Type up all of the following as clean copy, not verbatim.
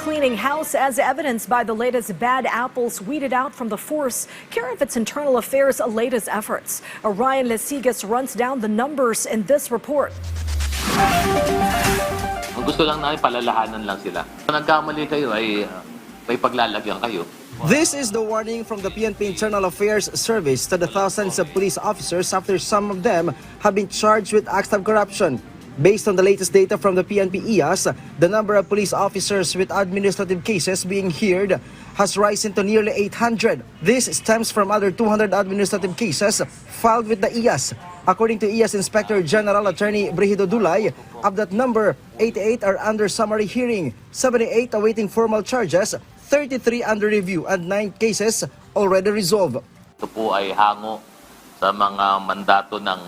cleaning house as evidenced by the latest bad apples weeded out from the force. Care of its internal affairs latest efforts. Ryan Lesigas runs down the numbers in this report. Ang gusto lang namin, palalahanan lang sila. Kung nagkamali kayo ay may paglalagyan kayo. This is the warning from the PNP Internal Affairs Service to the thousands of police officers after some of them have been charged with acts of corruption. Based on the latest data from the PNP IAS, the number of police officers with administrative cases being heard has risen to nearly 800. This stems from other 200 administrative cases filed with the IAS. According to IAS Inspector General Attorney Brigido Dulay, of that number, 88 are under summary hearing, 78 awaiting formal charges, 33 under review, and 9 cases already resolved. Ito po ay hango sa mga mandato ng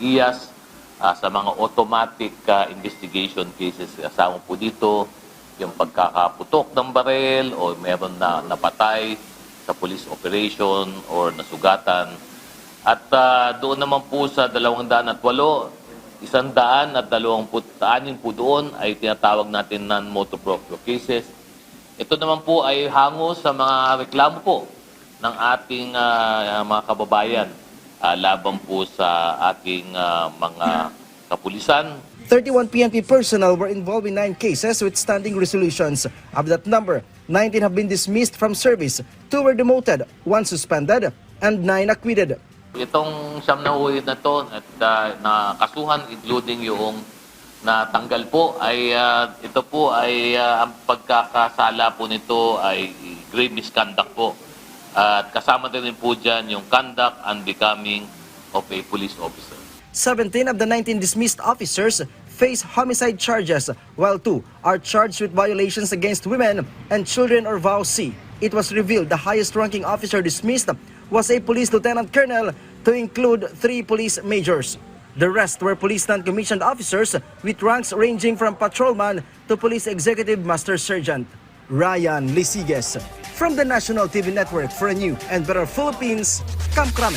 IAS, sa mga automatic investigation cases. Kasama po dito yung pagkakaputok ng barel o meron na napatay sa police operation or nasugatan. At doon naman po sa 208, 126 po doon ay tinatawag natin non-motu proprio cases. Ito naman po ay hango sa mga reklamo po ng ating mga kababayan laban po sa ating mga kapulisan. 31 PNP personnel were involved in 9 cases with standing resolutions. Of that number, 19 have been dismissed from service, 2 were demoted, 1 suspended, and 9 acquitted. Itong siyam na uwi na to at nakasuhan, including yung natanggal po, ay ito po ay ang pagkakasala po nito ay grave misconduct po. At kasama din po dyan yung conduct and becoming of a police officer. 17 of the 19 dismissed officers face homicide charges, while 2 are charged with violations against women and children or Vow C. It was revealed the highest-ranking officer dismissed was a police lieutenant colonel, to include 3 police majors. The rest were police non-commissioned officers with ranks ranging from patrolman to police executive master sergeant. Ryan Lesigas from the National TV Network for a new and better Philippines, Camp Crame.